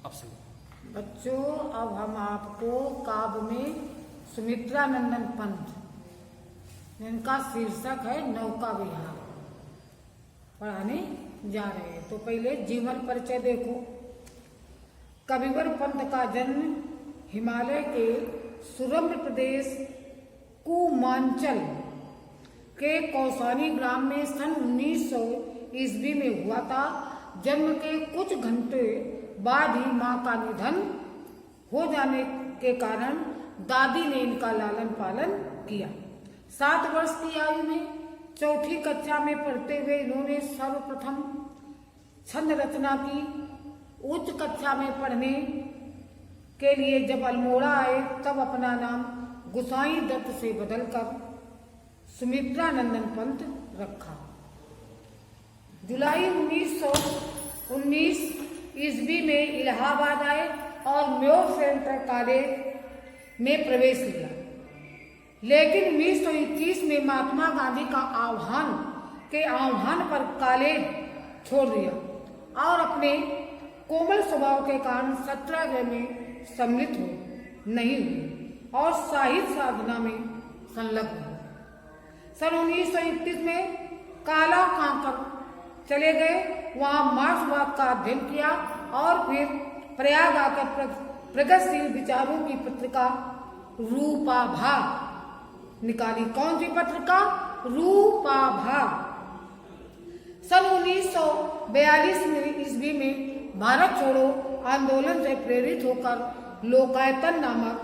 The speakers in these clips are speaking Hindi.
बच्चों, अब हम आपको काव्य में सुमित्रा नंदन पंत, जिनका शीर्षक है नौका विहार, पढ़ाने जा रहे हैं। तो पहले जीवन परिचय देखो। कविवर पंत का जन्म हिमालय के सुरम्य प्रदेश कुमांचल के कौसानी ग्राम में सन 1900 ईस्वी में हुआ था। जन्म के कुछ घंटे बाद ही मां का निधन हो जाने के कारण दादी ने इनका लालन पालन किया। 7 वर्ष की आयु में चौथी कक्षा में पढ़ते हुए इन्होंने सर्वप्रथम छंद रचना की। उच्च कक्षा में पढ़ने के लिए जब अल्मोड़ा आए तब अपना नाम गुसाई दत्त से बदलकर सुमित्रा नंदन पंत रखा। जुलाई 1919 ईस्वी में इलाहाबाद आए और म्योर सेंट्रल कॉलेज में प्रवेश लिया, लेकिन 1921 में महात्मा गांधी का आह्वान पर कॉलेज छोड़ दिया और अपने कोमल स्वभाव के कारण सत्याग्रह में सम्मिलित नहीं हुए और साहित्य साधना में संलग्न हुए। सन 1931 में काला कांकर चले गए, वहां मार्क्सवाद का अध्ययन किया और फिर प्रयाग आकर प्रगतिशील विचारों की पत्रिका रूपाभा निकाली। कौन सी पत्रिका? रूपाभा। सन 1942 में ईस्वी में भारत छोड़ो आंदोलन से प्रेरित होकर लोकायतन नामक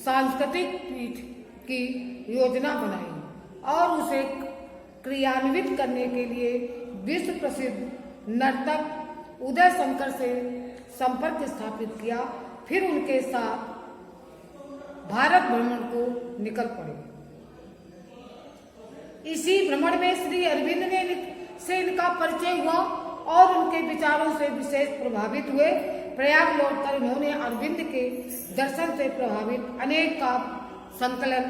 सांस्कृतिक पीठ की योजना बनाई और उसे क्रियान्वित करने के लिए विश्व प्रसिद्ध नर्तक उदय शंकर से संपर्क स्थापित किया। फिर उनके साथ भारत भ्रमण को निकल पड़े। इसी भ्रमण में श्री अरविंद से इनका परिचय हुआ और उनके विचारों से विशेष प्रभावित हुए। प्रयाग लौटकर इन्होंने अरविंद के दर्शन से प्रभावित अनेक काव्य संकलन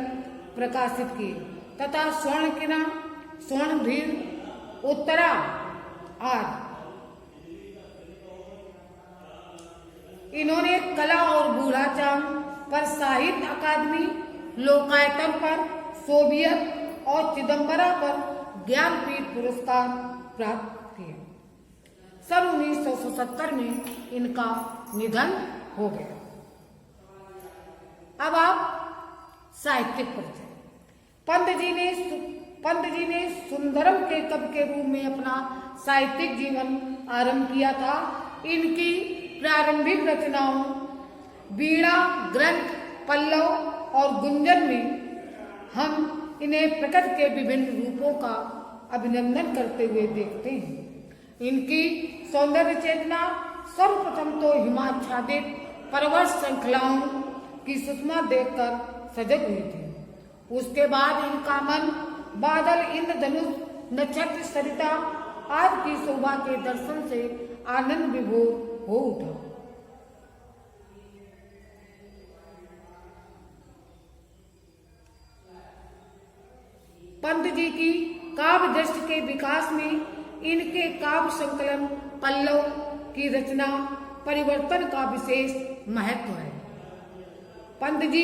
प्रकाशित किए तथा स्वर्ण किरण, स्वर्णधीर, उत्तरा आदि। इन्होंने कला और बूढ़ाचाम पर साहित्य अकादमी, लोकायतन पर, सोवियत और चिदम्बरा पर ज्ञानपीठ पुरस्कार प्राप्त किए। सन 1977 में इनका निधन हो गया। अब आप साहित्यिक परिचय। पंत जी ने सुंदरम के कवि के रूप में अपना साहित्यिक जीवन आरंभ किया था। इनकी प्रारंभिक रचनाओं वीणा, ग्रंथ, पल्लव और गुंजन में हम इन्हें प्रकृति के विभिन्न रूपों का अभिनंदन करते हुए देखते हैं। इनकी सौंदर्य चेतना सर्वप्रथम तो हिमाच्छादित पर्वत श्रृंखलाओं की सुषमा देखकर सजग हुई थी। उसके बाद इनका मन बादल, इंद्रधनुष, नक्षत्र, सरिता आदि की शोभा के दर्शन से आनंद विभोर हो उठा। पंत जी की काव्य दृष्टि के विकास में इनके काव्य संकलन पल्लव की रचना परिवर्तन का विशेष महत्व है। पंत जी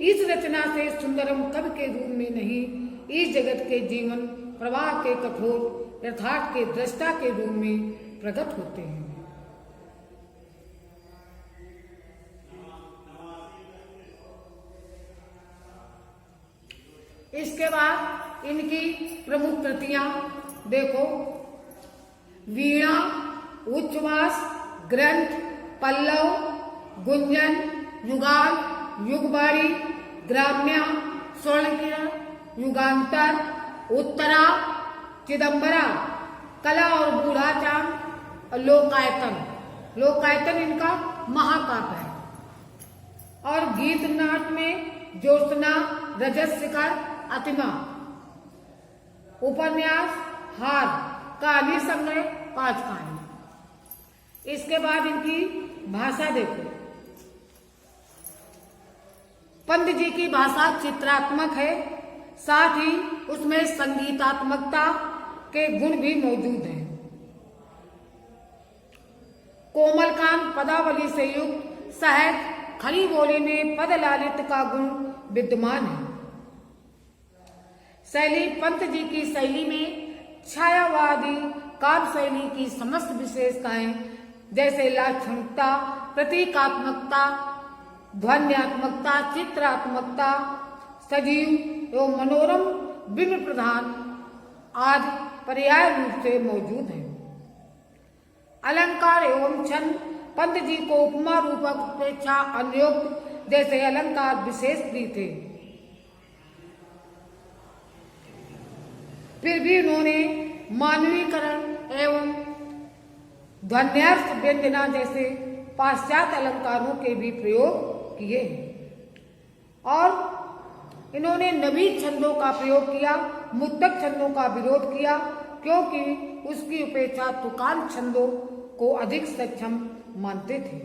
इस रचना से सुंदरम कवि के रूप में नहीं, इस जगत के जीवन प्रवाह के कठोर यथार्थ के दृष्टा के रूप में प्रकट होते हैं। इसके बाद इनकी प्रमुख कृतियां देखो। वीणा, उच्छ्वास, ग्रंथ, पल्लव, गुंजन, युगाल, युगबाड़ी, ग्राम्या, स्वर्णकिरण, युगांतर, उत्तरा, चिदम्बरा, कला और बूढ़ाचाम, लोकायतन इनका महाकाव्य है। और गीत नाट में ज्योत्सना, रजत शिखर, अतिमा, उपन्यास, हार, कहानी संग्रह, 5 कहानी। इसके बाद इनकी भाषा देखो। पंत जी की भाषा चित्रात्मक है, साथ ही उसमें संगीतात्मकता के गुण भी मौजूद हैं। कोमलकांत पदावली से युक्त सहज खरी बोली में पद लालित का गुण विद्यमान है। शैली पंत जी की शैली में छायावादी काव्य शैली की समस्त विशेषताएं जैसे लाक्षणिकता, प्रतीकात्मकता, ध्वन्यात्मकता, चित्रात्मकता, सजीव एवं मनोरम बिंब प्रधान आदि पर्याय रूप से मौजूद है। अलंकार एवं छंद पंत जी को उपमा रूपक अपेक्षा अन्योक्त जैसे अलंकार विशेष भी थे। फिर भी उन्होंने मानवीकरण एवं ध्वन्यार्थ व्यंजना जैसे पाश्चात्य अलंकारों के भी प्रयोग किए और इन्होंने नवीन छंदों का प्रयोग किया, मुक्तक छंदों का विरोध किया, क्योंकि उसकी उपेक्षा तुकान छंदों को अधिक सक्षम मानते थे।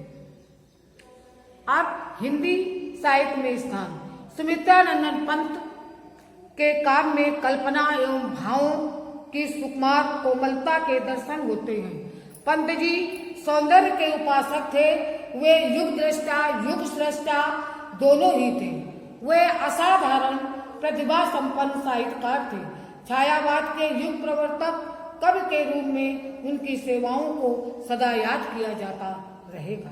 अब हिंदी साहित्य में स्थान सुमित्रानंदन पंत के काव्य में कल्पना एवं भावों की सुकुमार कोमलता के दर्शन होते हैं। पंत जी सौंदर्य के उपासक थे। वे युग दृष्टा युग सृष्टा दोनों ही थे। वे असाधारण प्रतिभा संपन्न साहित्यकार थे। छायावाद के युग प्रवर्तक कवि के रूप में उनकी सेवाओं को सदा याद किया जाता रहेगा।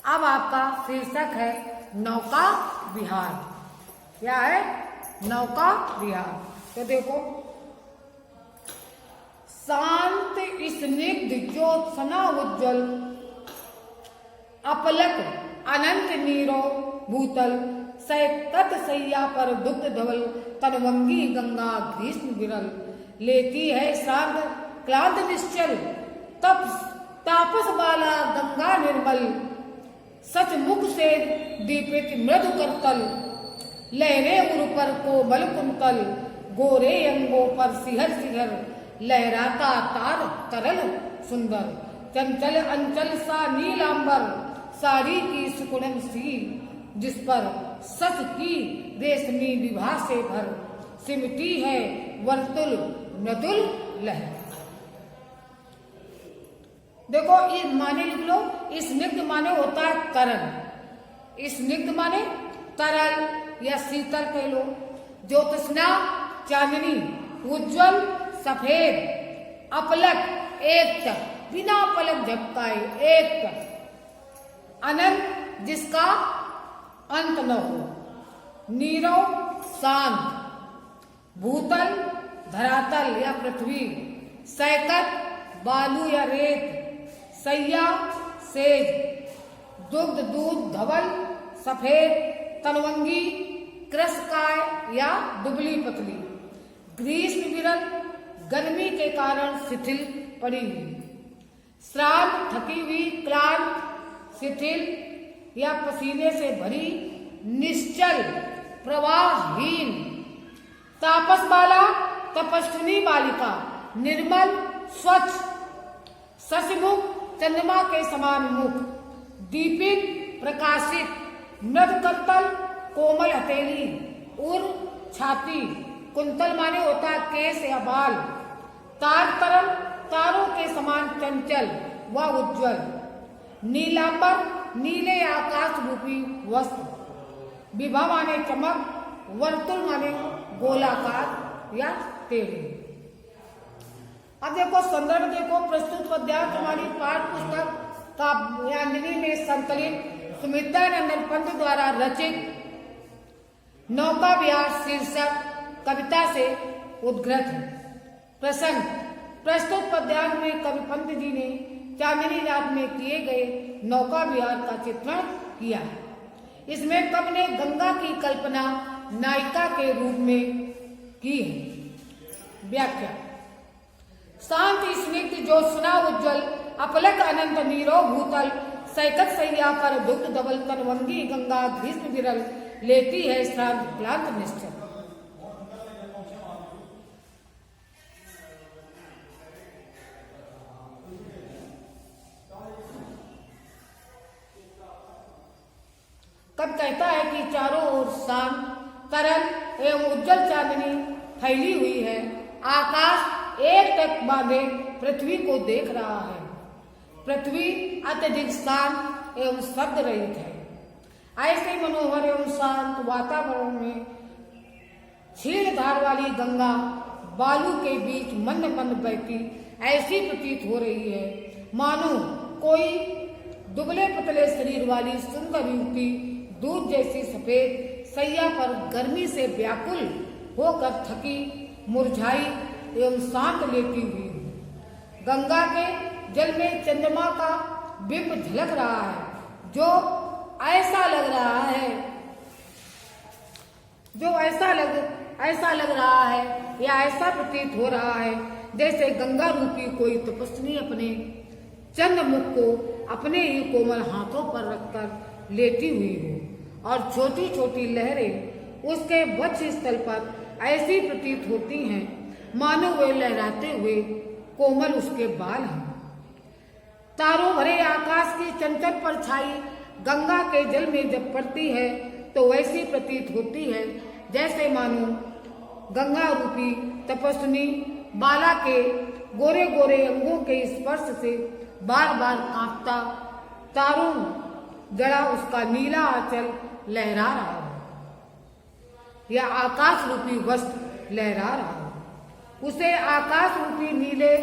अब आपका शीर्षक है नौका विहार। क्या है? नौका विहार। तो देखो, शांत स्निग्ध ज्योत्सना उज्ज्वल अपलक अनंत नीरो भूतल सैकत सैया पर दुग्ध धवल तनवंगी गंगा ग्रीष्म विरल लेती है श्राद्ध क्लांत निश्चल तप तापस बाला गंगा निर्मल सचमुख से दीपित मृदु करतल लहरे उर पर कोमल कुंतल गोरे अंगों पर सिहर सिहर लहराता तार तरल सुंदर चंचल अंचल सा नीलांबर साड़ी की सुकुड़न सी जिस पर सच की रेशमी विभा से भर सिमटी है वर्तुल नदुल लहर। देखो, ये माने लिख लो। स्निग्ध माने होता है तरल। स्निग्ध माने तरल या शीतल कह लो। ज्योत्सना चांदनी, उज्जवल सफेद, अपलक एक टक बिना पलक झपकाए एक टक, अनंत जिसका अंत न हो, नीरव शांत, भूतल धरातल या पृथ्वी, सैकत बालू या रेत, सैया सेज, दुग्ध दूध धवल सफेद, तनवंगी कृशकाय या दुबली पतली, ग्रीष्म विरल गर्मी के कारण शिथिल पड़ी हुई, श्राद्ध थकी हुई, क्लांत शिथिल या पसीने से भरी, निश्चल प्रवाहहीन, तापस बाला तपस्विनी बालिका, निर्मल स्वच्छ, शशिमुख चंद्रमा के समान मुख, दीपित प्रकाशित, मृद करतल कोमल हथेली, उर छाती, कुंतल माने होता है केस या बाल, तार तरल तारों के समान चंचल व उज्ज्वल, नीलांबर नीले आकाश रूपी वस्त्र, विभा माने चमक, वर्तुल माने गोलाकार या टेढ़े। अब देखो संदर्भ देखो, प्रस्तुत पद्यांश हमारी पाठ्य पुस्तक काव्यांजलि में संकलित सुमित्रानंदन पंत द्वारा रचित नौका विहार शीर्षक कविता से उद्गृत है। प्रसंग, प्रस्तुत पद्यांश में कवि पंत जी ने चांदनी रात में किए गए नौका विहार का चित्रण किया है। इसमें कवि ने गंगा की कल्पना नायिका के रूप में की है। व्याख्या, शांत स्निग्ध ज्योत्सना उज्ज्वल अपलक अनंत नीरो भूतल सैकत सैया पर दुग्ध धवल तनवंगी गंगा ग्रीष्म विरल लेती है श्राद्ध क्लांत निश्चल। कब कहता है कि चारों ओर शांत तरल एवं उज्जवल चांदनी फैली हुई है, आकाश एक टक बांधे पृथ्वी को देख रहा है, पृथ्वी अत्यधिक शांत एवं शब्द रहित है। ऐसे मनोहर एवं शांत वातावरण में क्षीण धार वाली गंगा बालू के बीच मंद मंद बहती ऐसी प्रतीत हो रही है मानो कोई दुबले पतले शरीर वाली सुंदर युवती दूध जैसी सफेद सैया पर गर्मी से व्याकुल होकर थकी मुरझाई एवं शांत लेटी हुई। गंगा के जल में चंद्रमा का बिंब झलक रहा है, जो ऐसा लग रहा है या ऐसा प्रतीत हो रहा है जैसे गंगा रूपी कोई तपस्वी अपने चंद्र मुख को अपने ही कोमल हाथों पर रखकर लेटी हुई हो और छोटी छोटी लहरें उसके वक्ष स्थल पर ऐसी प्रतीत होती हैं मानो वे लहराते हुए कोमल उसके बाल हैं। तारों भरे आकाश की चंचल परछाई गंगा के जल में जब पड़ती है तो वैसी प्रतीत होती है जैसे मानो गंगा रूपी तपस्विनी बाला के गोरे गोरे अंगों के स्पर्श से बार बार कांपता तारों जड़ा उसका नीला आंचल लहरा रहा हो या आकाश रूपी वस्त्र लहरा रहा हो। उसे आकाश रूपी नीले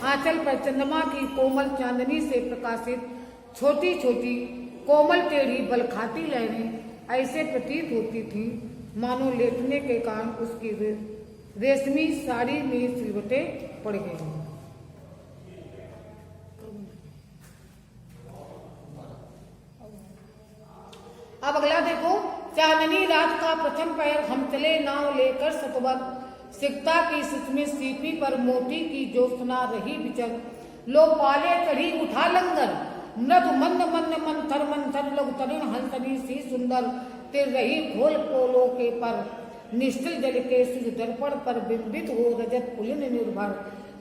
आंचल पर चंद्रमा की कोमल चांदनी से प्रकाशित छोटी छोटी कोमल टेढ़ी बलखाती लहरें ऐसे प्रतीत होती थी मानो लेटने के कारण उसकी रेशमी साड़ी में सिलवटें पड़ गई। अब अगला देखो, चांदनी रात का प्रथम पहर हम चले नाव लेकर सतवर सिकता की में सीपी पर मोती की ज्योत्सना रही विचर लो पाले चढ़ी उठा लंगर मृद मंद मंद मंथर मंथर लघु तरुण हंसनी सी सुंदर तिर रही खोल पोलो के पर निश्चल जल के सुज दर्पण पर बिंबित हो रजत पुलिन निर्भर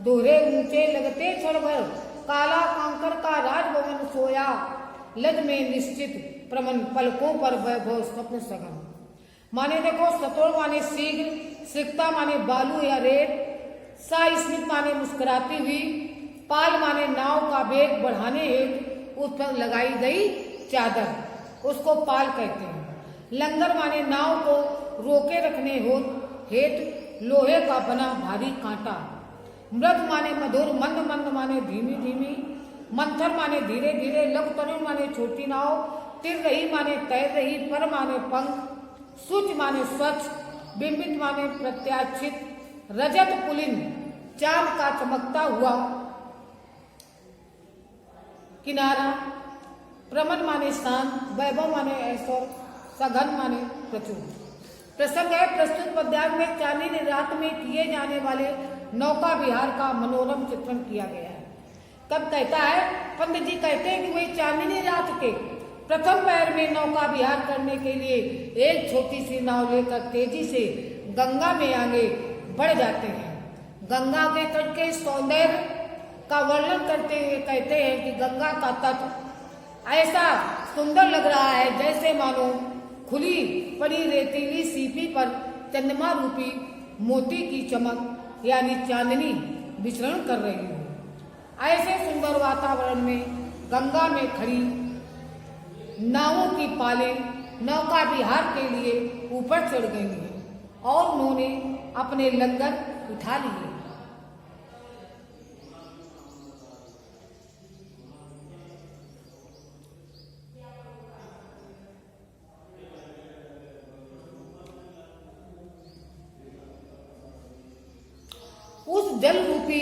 दोहरे ऊंचे लगते क्षण भर काला कांकर का राजभवन सोया लज में निश्चित प्रमन पलकों पर वैभव स्वप्न सगन। माने देखो, सतोड़ माने शीघ्र, सिकता माने बालू या रेत, सास्मित माने मुस्कुराती हुई, पाल माने नाव का वेग बढ़ाने हेतु उस पर लगाई गई चादर, उसको पाल कहते हैं। लंगर माने नाव को रोके रखने हेतु लोहे का बना भारी कांटा। मृद माने मधुर, मंद मंद माने धीमी धीमी, मंथर माने धीरे धीरे, लघु तरुण माने छोटी नाव, तिर रही माने तैर रही, पर माने पंख, सुच माने स्वच्छ, बिंबित माने प्रत्याशित, रजत पुलिन चांद का चमकता हुआ किनारा, प्रमन माने शांत, वैभव माने ऐश्वर्य, सघन माने प्रचुर। प्रसंग है प्रस्तुत पद्यांश में चांदनी रात में किए जाने वाले नौका विहार का मनोरम चित्रण किया गया है। तब कहता है, पंडित जी कहते हैं कि वही चांदनी रात के प्रथम पहर में नौका विहार करने के लिए एक छोटी सी नाव लेकर तेजी से गंगा में आगे बढ़ जाते हैं। गंगा के तट के सौंदर्य का वर्णन करते हुए कहते हैं कि गंगा का तट ऐसा सुंदर लग रहा है जैसे मानो खुली पड़ी रेतीली सीपी पर चंद्रमा रूपी मोती की चमक यानी चांदनी विचरण कर रही हो। ऐसे सुंदर वातावरण में गंगा में खड़ी नावों की पालें नौका विहार के लिए ऊपर चढ़ गई हैं और उन्होंने अपने लंगर उठा लिए। उस जल रूपी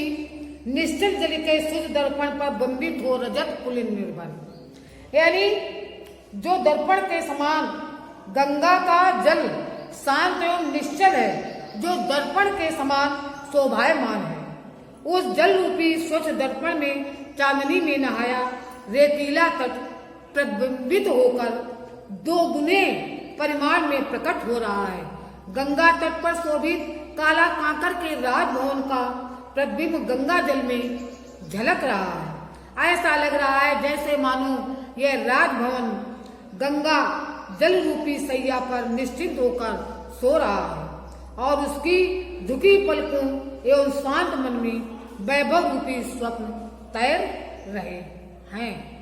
निश्चल जल के शुद्ध दर्पण पर बंबित हो रजत पुलिन निर्भर, यानी जो दर्पण के समान गंगा का जल शांत एवं निश्चल है, जो दर्पण के समान शोभायमान है। उस जल रूपी स्वच्छ दर्पण में चांदनी में नहाया रेतीला तट प्रतिबिंबित होकर दोगुने परिमाण में प्रकट हो रहा है। गंगा तट पर शोभित काला कांकर के राजभवन का प्रतिबिंब गंगा जल में झलक रहा है। ऐसा लग रहा है जैसे मानो यह राजभवन गंगा जल रूपी सैया पर निश्चिंत होकर सो रहा है और उसकी झुकी पलकों एवं शांत मन में वैभव रूपी स्वप्न तैर रहे हैं।